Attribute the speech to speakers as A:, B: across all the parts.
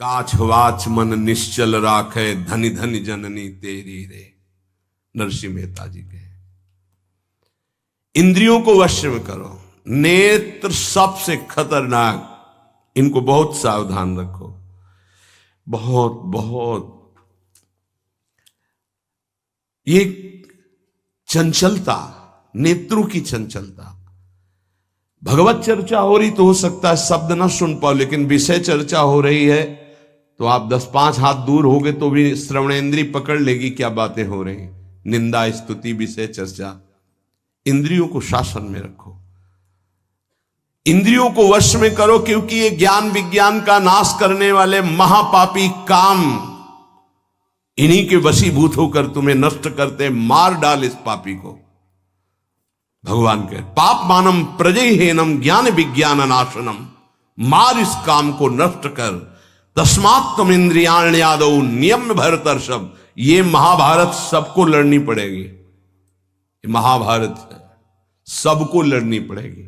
A: काछ वाच मन निश्चल राखे, धनि धनि जननी तेरी रे। नरसिंह मेहता जी के। इंद्रियों को वश में करो। नेत्र सबसे खतरनाक, इनको बहुत सावधान रखो। बहुत बहुत ये चंचलता, नेत्रों की चंचलता। भगवत चर्चा हो रही तो हो सकता है शब्द ना सुन पाओ, लेकिन विषय चर्चा हो रही है तो आप 10-5 हाथ दूर होगे तो भी श्रवणेंद्री पकड़ लेगी क्या बातें हो रही। निंदा, स्तुति, विषय चर्चा। इंद्रियों को शासन में रखो, इंद्रियों को वश में करो, क्योंकि ये ज्ञान विज्ञान का नाश करने वाले महापापी काम इन्हीं के वशीभूत होकर तुम्हें नष्ट करते। मार डाल इस पापी को। भगवान कहे पाप मानम प्रजयहीनम ज्ञान विज्ञान नाशनम। मार इस काम को, नष्ट कर। तस्मात् तुम इंद्रियाण्यादौ नियम भरतर्षभ। ये महाभारत सबको लड़नी पड़ेगी। ये महाभारत है, सबको लड़नी पड़ेगी।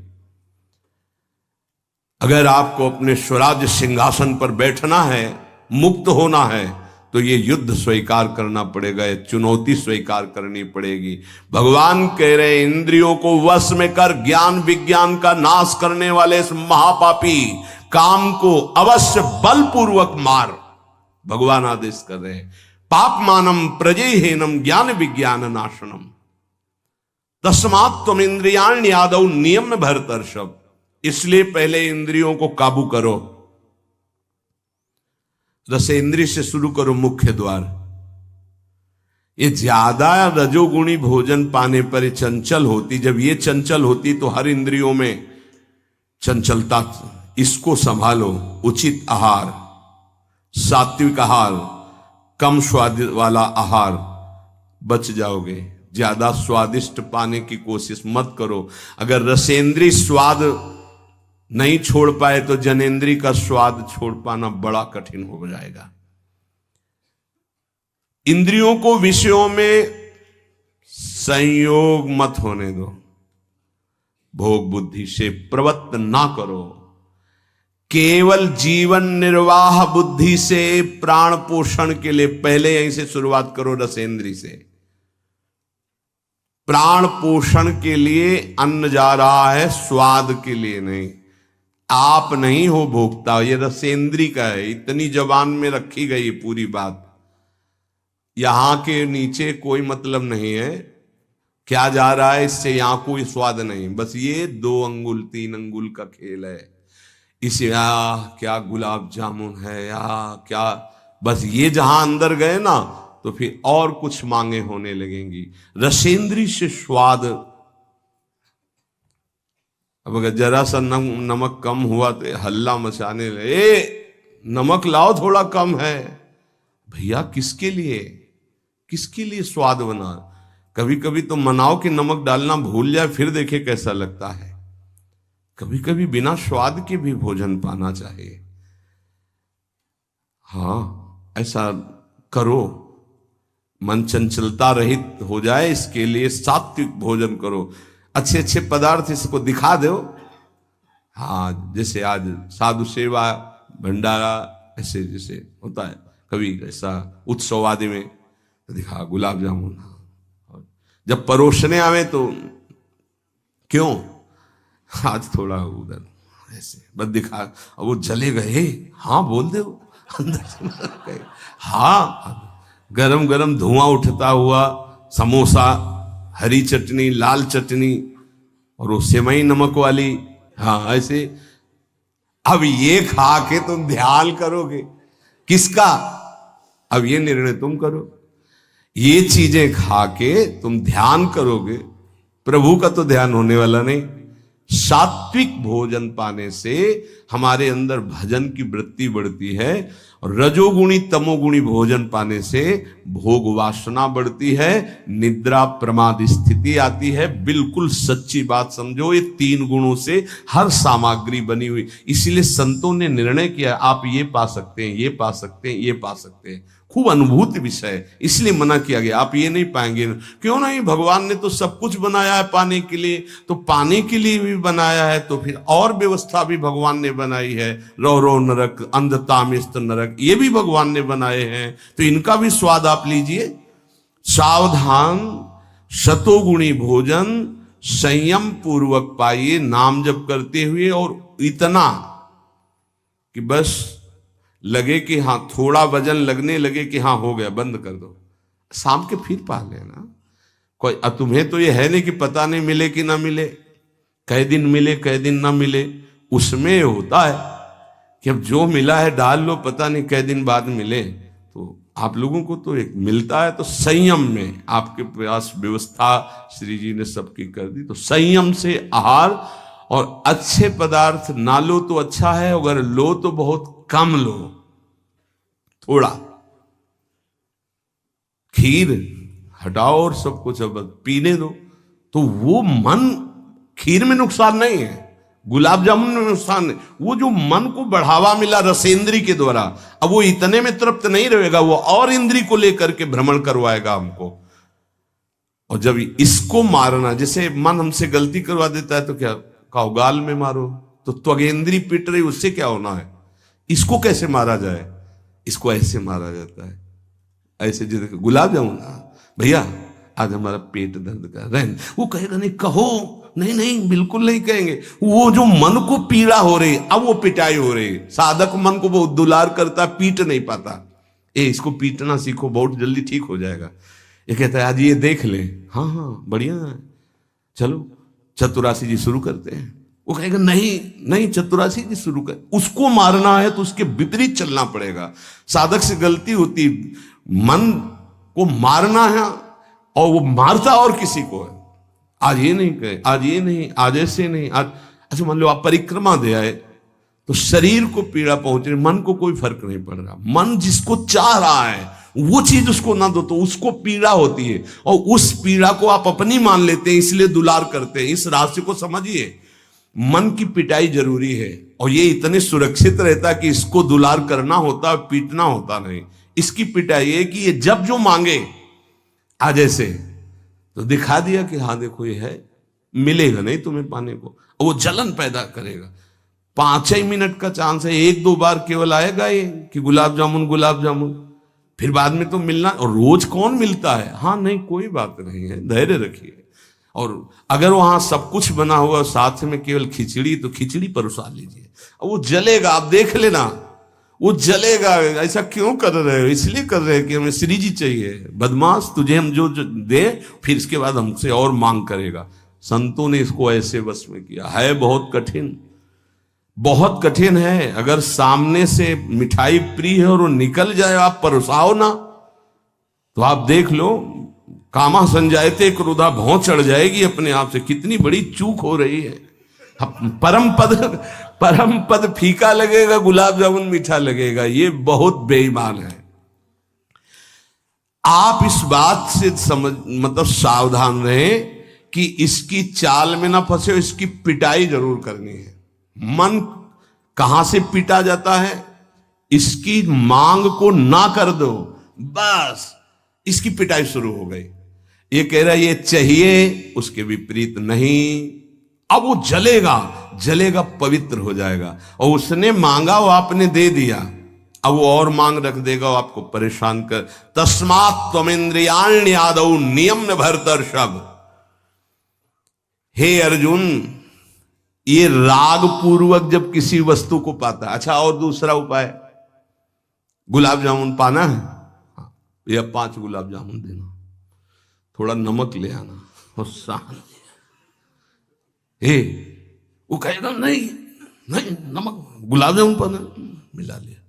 A: अगर आपको अपने स्वराज्य सिंहासन पर बैठना है, मुक्त होना है, तो ये युद्ध स्वीकार करना पड़ेगा, ये चुनौती स्वीकार करनी पड़ेगी। भगवान कह रहे इंद्रियों को वश में कर, ज्ञान विज्ञान का नाश करने वाले इस महापापी काम को अवश्य बलपूर्वक मार। भगवान आदेश कर रहे हैं पाप मानम प्रजयहीनम ज्ञान विज्ञान नाशनम। तस्मात् तुम इंद्रियाण्यादौ नियम भरतर्षभ। इसलिए पहले इंद्रियों को काबू करो। रसेंद्रिय से शुरू करो, मुख्य द्वार। ये ज्यादा रजोगुणी भोजन पाने पर चंचल होती। जब ये चंचल होती तो हर इंद्रियों में चंचलता। इसको संभालो। उचित आहार, सात्विक आहार, कम स्वाद वाला आहार, बच जाओगे। ज्यादा स्वादिष्ट पाने की कोशिश मत करो। अगर रसेंद्रिय स्वाद नहीं छोड़ पाए तो जनेंद्री का स्वाद छोड़ पाना बड़ा कठिन हो जाएगा। इंद्रियों को विषयों में संयोग मत होने दो। भोग बुद्धि से प्रवृत्त ना करो। केवल जीवन निर्वाह बुद्धि से प्राण पोषण के लिए पहले यहीं से शुरुआत करो, रसेंद्री से। प्राण पोषण के लिए अन्न जा रहा है, स्वाद के लिए नहीं। आप नहीं हो भोक्ता, ये रसेंद्री का है। इतनी जबान में रखी गई पूरी बात। यहां के नीचे कोई मतलब नहीं है क्या जा रहा है, इससे यहां कोई स्वाद नहीं। बस ये 2 अंगुल 3 अंगुल का खेल है। इसे क्या गुलाब जामुन है या क्या, बस ये जहां अंदर गए ना तो फिर और कुछ मांगे होने लगेंगी। रसेंद्री से स्वाद। अब अगर जरा सा नमक कम हुआ तो हल्ला मचाने लगे, नमक लाओ थोड़ा कम है। भैया किसके लिए, किसके लिए स्वाद बना। कभी कभी तो मनाओ कि नमक डालना भूल जाए, फिर देखे कैसा लगता है। कभी कभी बिना स्वाद के भी भोजन पाना चाहिए। हाँ, ऐसा करो। मन चंचलता रहित हो जाए, इसके लिए सात्विक भोजन करो। अच्छे अच्छे पदार्थ इसको दिखा दो। हाँ, जैसे आज साधु सेवा भंडारा ऐसे जैसे होता है, कभी ऐसा उत्सव आदि में तो दिखा गुलाब जामुन। जब परोसने आवे तो क्यों आज थोड़ा उधर ऐसे बस दिखा, और वो चले गए। हाँ बोल दे अंदर से। हाँ, गरम गरम धुआं उठता हुआ समोसा, हरी चटनी, लाल चटनी और वो सेवई नमक वाली। हाँ ऐसे। अब ये खा के तुम ध्यान करोगे किसका, अब ये निर्णय तुम करो। ये चीजें खा के तुम ध्यान करोगे, प्रभु का तो ध्यान होने वाला नहीं। सात्विक भोजन पाने से हमारे अंदर भजन की वृत्ति बढ़ती है, और रजोगुणी तमोगुणी भोजन पाने से भोग वासना बढ़ती है, निद्रा प्रमाद स्थिति आती है। बिल्कुल सच्ची बात समझो, ये 3 गुणों से हर सामग्री बनी हुई। इसीलिए संतों ने निर्णय किया आप ये पा सकते हैं, ये पा सकते हैं, ये पा सकते हैं। खूब अनुभूति विषय, इसलिए मना किया गया आप ये नहीं पाएंगे। क्यों नहीं, भगवान ने तो सब कुछ बनाया है पाने के लिए, तो पाने के लिए भी बनाया है तो फिर और व्यवस्था भी भगवान ने बनाई है। रो रो नरक, अंधतामिस्त नरक, ये भी भगवान ने बनाए हैं, तो इनका भी स्वाद आप लीजिए। सावधान, शतोगुणी भोजन संयम पूर्वक पाइए, नाम जप करते हुए, और इतना कि बस लगे कि हाँ, थोड़ा वजन लगने लगे कि हाँ हो गया, बंद कर दो, शाम के फिर पा लेना। कोई तुम्हें तो ये है नहीं कि पता नहीं मिले कि ना मिले, कई दिन मिले कई दिन ना मिले। उसमें होता है कि अब जो मिला है डाल लो, पता नहीं कई दिन बाद मिले। तो आप लोगों को तो एक मिलता है, तो संयम में आपके पास व्यवस्था श्री जी ने सबकी कर दी। तो संयम से आहार, और अच्छे पदार्थ ना लो तो अच्छा है, अगर लो तो बहुत कम लो, थोड़ा। खीर हटाओ और सब कुछ अब पीने दो, तो वो मन, खीर में नुकसान नहीं है, गुलाब जामुन में नुकसान नहीं, वो जो मन को बढ़ावा मिला रसेंद्री के द्वारा, अब वो इतने में तृप्त नहीं रहेगा, वो और इंद्री को लेकर के भ्रमण करवाएगा हमको। और जब इसको मारना, जैसे मन हमसे गलती करवा देता है तो क्या कहो, गाल में मारो, तो त्वगेंद्री पिट रही, उससे क्या होना है। इसको कैसे मारा जाए, इसको ऐसे मारा जाता है, ऐसे। जैसे गुलाब जामुन, भैया आज हमारा पेट दर्द कर रहा है, वो कहेगा नहीं, कहो, नहीं नहीं बिल्कुल नहीं कहेंगे। वो जो मन को पीड़ा हो रही, अब वो पिटाई हो रही। साधक मन को बहुत दुलार करता, पीट नहीं पाता। इसको पीटना सीखो, बहुत जल्दी ठीक हो जाएगा। ये कहता है आज ये देख ले, हाँ हाँ बढ़िया है, चलो चतुरासी जी शुरू करते हैं। वो कहेगा नहीं नहीं चतुरासी जी शुरू कर। उसको मारना है तो उसके विपरीत चलना पड़ेगा। साधक से गलती होती, मन को मारना है, और वो मारता और किसी को है। आज ये नहीं कहे, आज ये नहीं, आज ऐसे नहीं, आज अच्छा। मान लो आप परिक्रमा दे आए, तो शरीर को पीड़ा पहुंच रही, मन को कोई फर्क नहीं पड़ रहा। मन जिसको चाह रहा है वो चीज उसको ना दो तो उसको पीड़ा होती है, और उस पीड़ा को आप अपनी मान लेते हैं, इसलिए दुलार करते हैं। इस रहस्य को समझिए, मन की पिटाई जरूरी है, और ये इतने सुरक्षित रहता है कि इसको दुलार करना होता है, पीटना होता नहीं। इसकी पिटाई है कि ये जब जो मांगे आज ऐसे, तो दिखा दिया कि हाँ देखो ये है, मिलेगा नहीं तुम्हें पाने को, और वो जलन पैदा करेगा। 5 ही मिनट का चांस है, 1-2 बार केवल आएगा ये कि गुलाब जामुन गुलाब जामुन, फिर बाद में तो मिलना। और रोज कौन मिलता है, हाँ नहीं कोई बात नहीं है, धैर्य रखिए। और अगर वहां सब कुछ बना हुआ साथ में केवल खिचड़ी, तो खिचड़ी परोसा लीजिए, और वो जलेगा, आप देख लेना वो जलेगा। ऐसा क्यों कर रहे हो, इसलिए कर रहे हैं कि हमें श्री जी चाहिए। बदमाश, तुझे हम जो दे, फिर इसके बाद हमसे और मांग करेगा। संतों ने इसको ऐसे वश में किया है। बहुत कठिन, बहुत कठिन है। अगर सामने से मिठाई प्रिय है और वो निकल जाए, आप परोसाओ ना, तो आप देख लो, कामा संजायते क्रोधा, भौं चढ़ जाएगी अपने आप से। कितनी बड़ी चूक हो रही है। परम पद फीका लगेगा, गुलाब जामुन मीठा लगेगा, ये बहुत बेईमान है। आप इस बात से समझ, मतलब सावधान रहें कि इसकी चाल में ना फंसे, इसकी पिटाई जरूर करनी है। मन कहां से पीटा जाता है, इसकी मांग को ना कर दो, बस इसकी पिटाई शुरू हो गई। ये कह रहा है ये चाहिए, उसके विपरीत नहीं। अब वो जलेगा, जलेगा, पवित्र हो जाएगा। और उसने मांगा, वो आपने दे दिया, अब वो और मांग रख देगा, वो आपको परेशान कर। तस्मात् त्वमिन्द्रियाण्यादौ नियम्य भरतर्षभ। हे अर्जुन, ये राग पूर्वक जब किसी वस्तु को पाता है। अच्छा, और दूसरा उपाय, गुलाब जामुन पाना है, हाँ, या 5 गुलाब जामुन देना, थोड़ा नमक ले आना, और शांति। वो कहेगा नहीं नहीं नमक, गुलाब जामुन पाना, मिला लिया,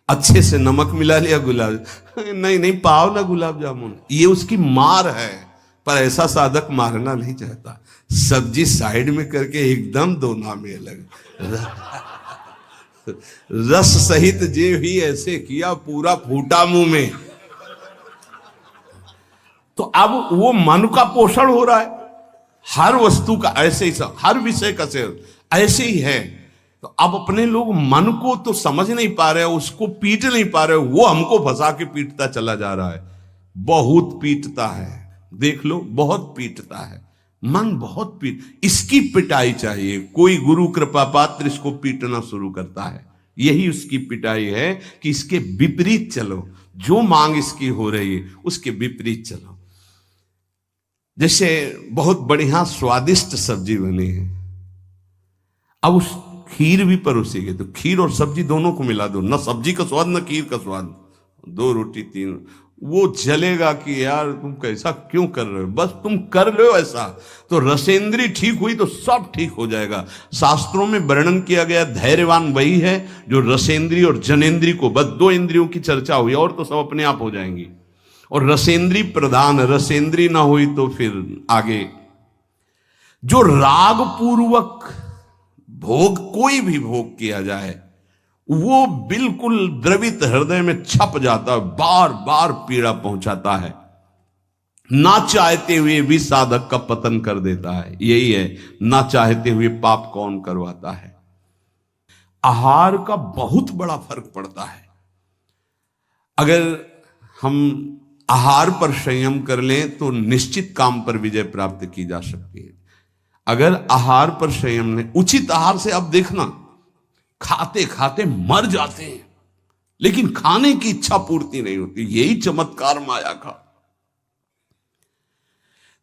A: अच्छे से नमक मिला लिया, गुलाब, नहीं नहीं पाओ ना गुलाब जामुन। ये उसकी मार है। पर ऐसा साधक मारना नहीं चाहता, सब्जी साइड में करके एकदम दो नामे अलग, रस सहित जे भी ऐसे किया, पूरा फूटा मुंह में। तो अब वो मन का पोषण हो रहा है। हर वस्तु का ऐसे ही, हर विषय का सेवन ऐसे ही है। तो अब अपने लोग मन को तो समझ नहीं पा रहे, उसको पीट नहीं पा रहे, वो हमको फंसा के पीटता चला जा रहा है। बहुत पीटता है, देख लो, बहुत पीटता है। मन बहुत इसकी पिटाई चाहिए। कोई गुरु कृपा पात्र इसको पीटना शुरू करता है, यही उसकी पिटाई है कि इसके विपरीत चलो, जो मांग इसकी हो रही है उसके विपरीत चलो। जैसे बहुत बढ़िया स्वादिष्ट सब्जी बनी है, अब उस खीर भी परोसेगी तो खीर और सब्जी दोनों को मिला दो, न सब्जी का स्वाद न खीर का स्वाद, 2 रोटी 3, वो जलेगा कि यार तुम कैसा क्यों कर रहे हो, बस तुम कर लो ऐसा तो रसेंद्री ठीक हुई तो सब ठीक हो जाएगा। शास्त्रों में वर्णन किया गया धैर्यवान वही है जो रसेंद्री और जनेंद्री को, बस 2 इंद्रियों की चर्चा हुई और तो सब अपने आप हो जाएंगी। और रसेंद्री प्रधान, रसेंद्री ना हुई तो फिर आगे जो राग पूर्वक भोग, कोई भी भोग किया जाए वो बिल्कुल द्रवित हृदय में छप जाता है, बार बार पीड़ा पहुंचाता है, ना चाहते हुए भी साधक का पतन कर देता है। यही है, ना चाहते हुए पाप कौन करवाता है। आहार का बहुत बड़ा फर्क पड़ता है। अगर हम आहार पर संयम कर लें तो निश्चित काम पर विजय प्राप्त की जा सकती है। अगर आहार पर संयम ने, उचित आहार से अब देखना खाते खाते मर जाते हैं लेकिन खाने की इच्छा पूर्ति नहीं होती। यही चमत्कार माया का।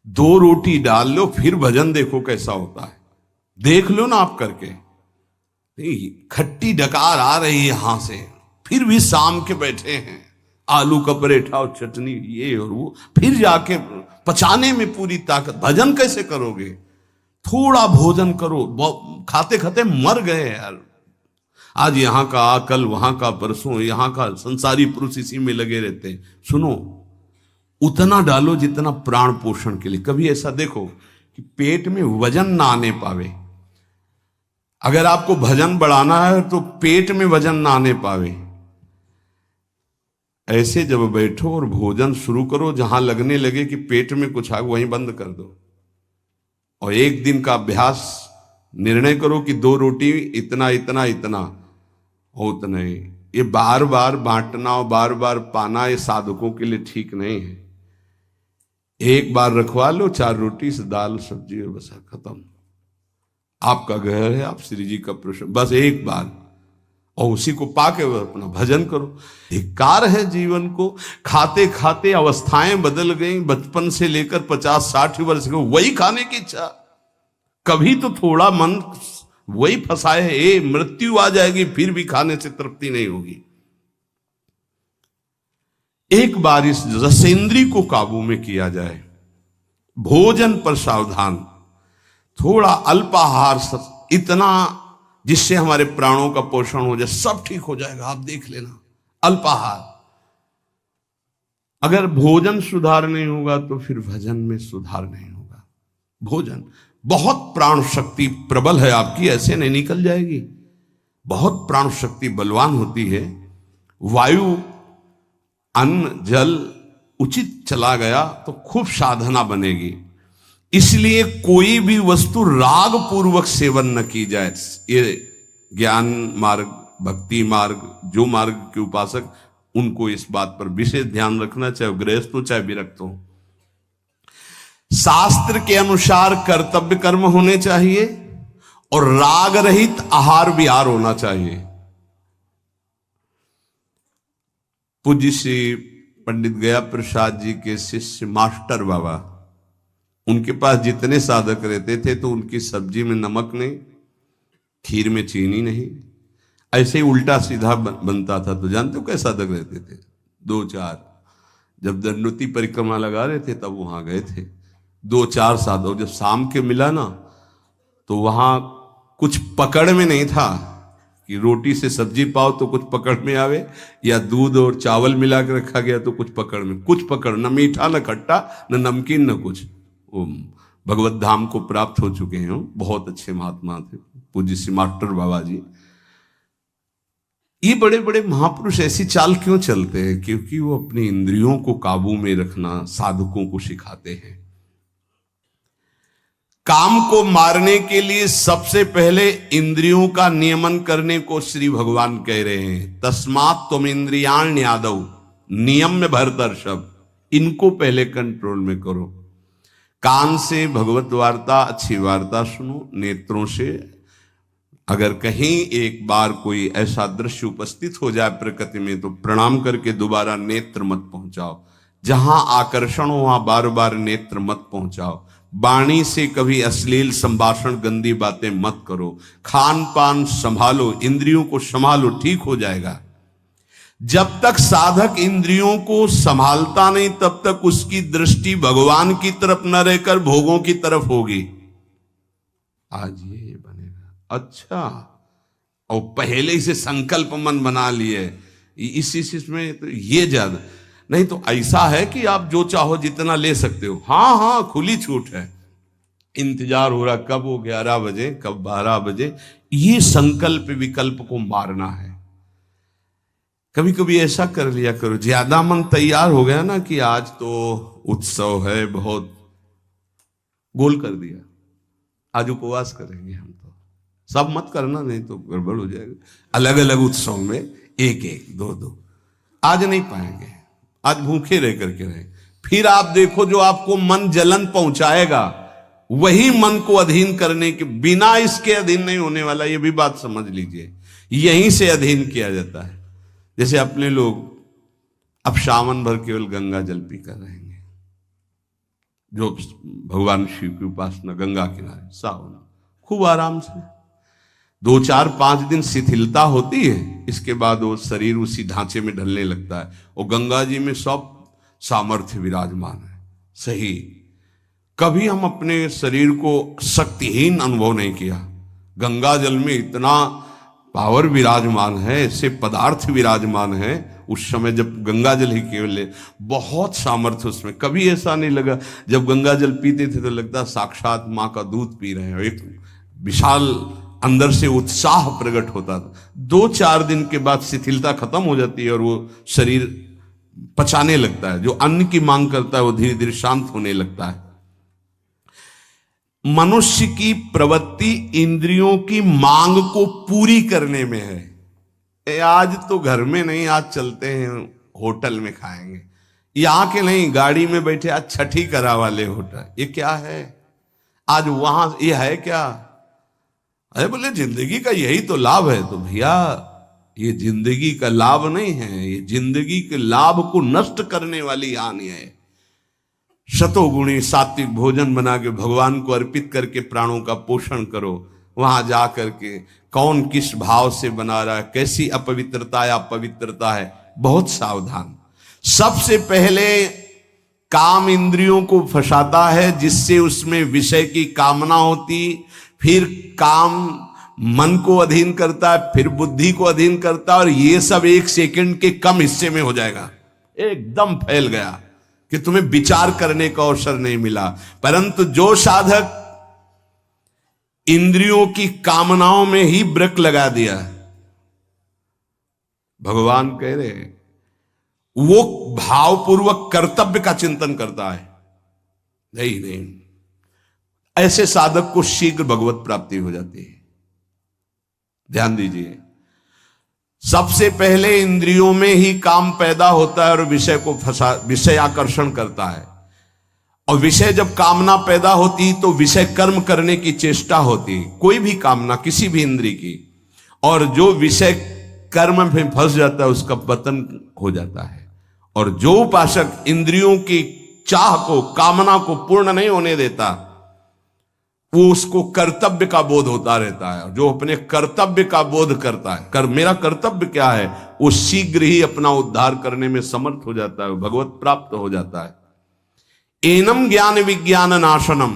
A: 2 रोटी डाल लो फिर भजन देखो कैसा होता है, देख लो ना आप करके। खट्टी डकार आ रही है यहां से, फिर भी शाम के बैठे हैं, आलू का पराठा और चटनी ये और वो, फिर जाके पचाने में पूरी ताकत। भजन कैसे करोगे? थोड़ा भोजन करो, खाते खाते मर गए यार। आज यहां का, कल वहां का, परसों यहां का, संसारी पुरुष इसी में लगे रहते हैं। सुनो, उतना डालो जितना प्राण पोषण के लिए। कभी ऐसा देखो कि पेट में वजन ना आने पावे। अगर आपको भजन बढ़ाना है तो पेट में वजन ना आने पावे। ऐसे जब बैठो और भोजन शुरू करो, जहां लगने लगे कि पेट में कुछ आ, वहीं बंद कर दो और 1 दिन का अभ्यास निर्णय करो कि 2 रोटी इतना इतना इतना हो, उतना ही। ये बार बार बांटना और बार बार पाना ये साधकों के लिए ठीक नहीं है। एक बार रखवा लो 4 रोटी से दाल सब्जी और बस खत्म। आपका घर है, आप श्री जी का प्रश्न, बस एक बार, और उसी को पाके अपना भजन करो। धिक्कार है जीवन को, खाते खाते अवस्थाएं बदल गई। बचपन से लेकर 50-60 वर्ष को वही खाने की इच्छा। कभी तो थोड़ा मन वही फंसाए, मृत्यु आ जाएगी फिर भी खाने से तृप्ति नहीं होगी। एक बार इस रसेंद्री को काबू में किया जाए, भोजन पर सावधान, थोड़ा अल्पाहार, इतना जिससे हमारे प्राणों का पोषण हो जाए, सब ठीक हो जाएगा। आप देख लेना, अल्पाहार। अगर भोजन सुधार नहीं होगा तो फिर भजन में सुधार नहीं होगा। भोजन बहुत प्राण शक्ति प्रबल है आपकी, ऐसे नहीं निकल जाएगी। बहुत प्राण शक्ति बलवान होती है। वायु, अन्न, जल उचित चला गया तो खूब साधना बनेगी। इसलिए कोई भी वस्तु राग पूर्वक सेवन न की जाए। ये ज्ञान मार्ग, भक्ति मार्ग, जो मार्ग के उपासक, उनको इस बात पर विशेष ध्यान रखना, चाहे गृहस्थ हो चाहे विरक्त हो। शास्त्र के अनुसार कर्तव्य कर्म होने चाहिए और राग रहित आहार विहार होना चाहिए। पूज्य श्री पंडित गया प्रसाद जी के शिष्य मास्टर बाबा, उनके पास जितने साधक रहते थे तो उनकी सब्जी में नमक नहीं, खीर में चीनी नहीं, ऐसे ही उल्टा सीधा बनता था। तो जानते हो कैसे साधक रहते थे? 2-4, जब दंडोती परिक्रमा लगा रहे थे तब वहां गए थे 2-4 साधक। जब शाम के मिला ना तो वहां कुछ पकड़ में नहीं था कि रोटी से सब्जी पाओ तो कुछ पकड़ में आवे, या दूध और चावल मिला के रखा गया तो कुछ पकड़ में, कुछ पकड़, न मीठा न खट्टा न नमकीन न कुछ। वो भगवत धाम को प्राप्त हो चुके हैं, बहुत अच्छे महात्मा थे पूज्य श्री मास्टर बाबा जी। ये बड़े बड़े महापुरुष ऐसी चाल क्यों चलते हैं? क्योंकि वो अपनी इंद्रियों को काबू में रखना साधकों को सिखाते हैं। काम को मारने के लिए सबसे पहले इंद्रियों का नियमन करने को श्री भगवान कह रहे हैं। तस्मात् त्वम इंद्रियाण यादव, नियम में भरतर शब्द, इनको पहले कंट्रोल में करो। कान से भगवत वार्ता, अच्छी वार्ता सुनो। नेत्रों से अगर कहीं एक बार कोई ऐसा दृश्य उपस्थित हो जाए प्रकृति में तो प्रणाम करके दोबारा नेत्र मत पहुंचाओ। जहां आकर्षण हो वहां बार बार नेत्र मत पहुंचाओ। वाणी से कभी अश्लील संभाषण, गंदी बातें मत करो। खान पान संभालो, इंद्रियों को संभालो, ठीक हो जाएगा। जब तक साधक इंद्रियों को संभालता नहीं तब तक उसकी दृष्टि भगवान की तरफ न रहकर भोगों की तरफ होगी। आज ये बनेगा अच्छा, और पहले से संकल्प मन बना लिए इस में तो ये ज्यादा नहीं तो ऐसा है कि आप जो चाहो जितना ले सकते हो। हाँ हाँ, खुली छूट है। इंतजार हो रहा कब वो 11 बजे, कब 12 बजे। ये संकल्प विकल्प को मारना है। कभी कभी ऐसा कर लिया करो, ज्यादा मन तैयार हो गया ना कि आज तो उत्सव है, बहुत गोल कर दिया, आज उपवास करेंगे हम, तो सब मत करना, नहीं तो गड़बड़ हो जाएगा। अलग अलग उत्सव में एक एक दो दो, आज नहीं पाएंगे, आज भूखे रह करके रहे। फिर आप देखो जो आपको मन जलन पहुंचाएगा वही मन को अधीन करने के बिना इसके अधीन नहीं होने वाला। ये भी बात समझ लीजिए, यहीं से अधीन किया जाता है। जैसे अपने लोग अब सावन भर केवल गंगा जल पी कर रहेंगे, जो भगवान शिव की उपासना गंगा किनारे सावन खूब आराम से 2 4 5 दिन शिथिलता होती है, इसके बाद वो शरीर उसी ढांचे में ढलने लगता है और गंगा जी में सब सामर्थ्य विराजमान है। सही, कभी हम अपने शरीर को शक्तिहीन अनुभव नहीं किया। गंगा जल में इतना पावर विराजमान है, ऐसे पदार्थ विराजमान है। उस समय जब गंगा जल ही केवल बहुत सामर्थ्य उसमें, कभी ऐसा नहीं लगा। जब गंगा जल पीते थे तो लगता साक्षात माँ का दूध पी रहे हैं, एक विशाल अंदर से उत्साह प्रकट होता था। 2 4 दिन के बाद शिथिलता खत्म हो जाती है और वो शरीर पचाने लगता है, जो अन्न की मांग करता है वो धीरे धीरे शांत होने लगता है। मनुष्य की प्रवृत्ति इंद्रियों की मांग को पूरी करने में है। आज तो घर में नहीं, आज चलते हैं होटल में खाएंगे, यहां के नहीं, गाड़ी में बैठे आज छठी करा वाले होटल, ये क्या है आज वहां, ये है क्या? अरे बोले जिंदगी का यही तो लाभ है। तो भैया ये जिंदगी का लाभ नहीं है, ये जिंदगी के लाभ को नष्ट करने वाली हानि है। शतोगुणी सात्विक भोजन बना के भगवान को अर्पित करके प्राणों का पोषण करो। वहां जा करके कौन किस भाव से बना रहा है, कैसी अपवित्रता या पवित्रता है, बहुत सावधान। सबसे पहले काम इंद्रियों को फंसाता है, जिससे उसमें विषय की कामना होती, फिर काम मन को अधीन करता है, फिर बुद्धि को अधीन करता है, और ये सब 1 सेकंड के कम हिस्से में हो जाएगा। एकदम फैल गया कि तुम्हें विचार करने का अवसर नहीं मिला। परंतु जो साधक इंद्रियों की कामनाओं में ही ब्रेक लगा दिया, भगवान कह रहे वो भावपूर्वक कर्तव्य का चिंतन करता है, नहीं, ऐसे साधक को शीघ्र भगवत प्राप्ति हो जाती है। ध्यान दीजिए, सबसे पहले इंद्रियों में ही काम पैदा होता है और विषय को विषय आकर्षण करता है, और विषय जब कामना पैदा होती तो विषय कर्म करने की चेष्टा होती, कोई भी कामना किसी भी इंद्रिय की, और जो विषय कर्म में फंस जाता है उसका पतन हो जाता है। और जो उपासक इंद्रियों की चाह को, कामना को पूर्ण नहीं होने देता, वो उसको कर्तव्य का बोध होता रहता है। जो अपने कर्तव्य का बोध करता है, मेरा कर्तव्य क्या है, वो शीघ्र ही अपना उद्धार करने में समर्थ हो जाता है, भगवत प्राप्त हो जाता है। एनम ज्ञान विज्ञान नाशनम,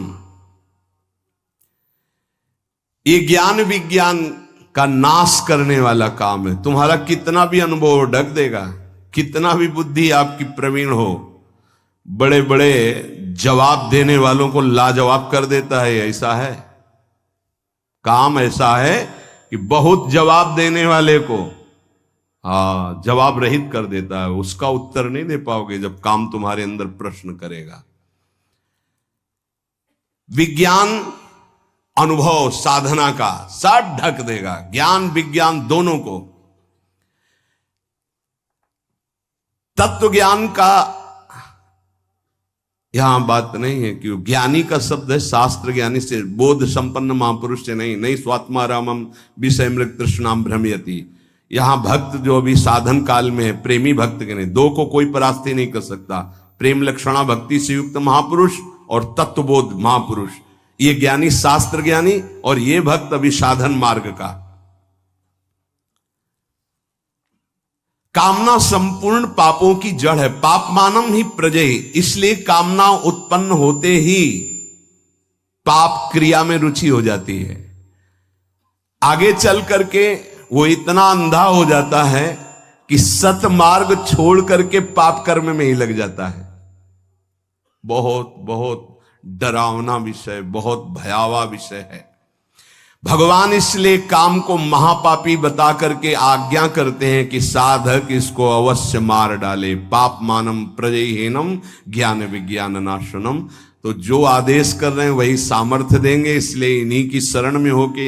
A: ये ज्ञान विज्ञान का नाश करने वाला काम है। तुम्हारा कितना भी अनुभव ढक देगा, कितना भी बुद्धि आपकी प्रवीण हो, बड़े बड़े जवाब देने वालों को लाजवाब कर देता है। ऐसा है, काम ऐसा है कि बहुत जवाब देने वाले को जवाब रहित कर देता है। उसका उत्तर नहीं दे पाओगे जब काम तुम्हारे अंदर प्रश्न करेगा। विज्ञान अनुभव साधना का सब ढक देगा, ज्ञान विज्ञान दोनों को। तत्व ज्ञान का यहां बात नहीं है कि ज्ञानी का शब्द है शास्त्र ज्ञानी से, बोध संपन्न महापुरुष से नहीं स्वात्मारामम विषयमृग तृष्णाम भ्रमयति। यहां भक्त जो अभी साधन काल में है, प्रेमी भक्त के नहीं, दो को कोई परास्ती नहीं कर सकता। प्रेम लक्षणा भक्ति से युक्त महापुरुष और तत्वबोध महापुरुष, ये ज्ञानी शास्त्र ज्ञानी, और ये भक्त अभी साधन मार्ग का। कामना संपूर्ण पापों की जड़ है, पाप मानम ही प्रजय, इसलिए कामना उत्पन्न होते ही पाप क्रिया में रुचि हो जाती है। आगे चल करके वो इतना अंधा हो जाता है कि सतमार्ग छोड़ करके पाप कर्म में ही लग जाता है। बहुत बहुत डरावना विषय, बहुत भयावह विषय है। भगवान इसलिए काम को महापापी बता करके आज्ञा करते हैं कि साधक इसको अवश्य मार डाले। पाप मानम प्रजयहीनम ज्ञान विज्ञान नाशनम। तो जो आदेश कर रहे हैं वही सामर्थ्य देंगे, इसलिए इन्हीं की शरण में होके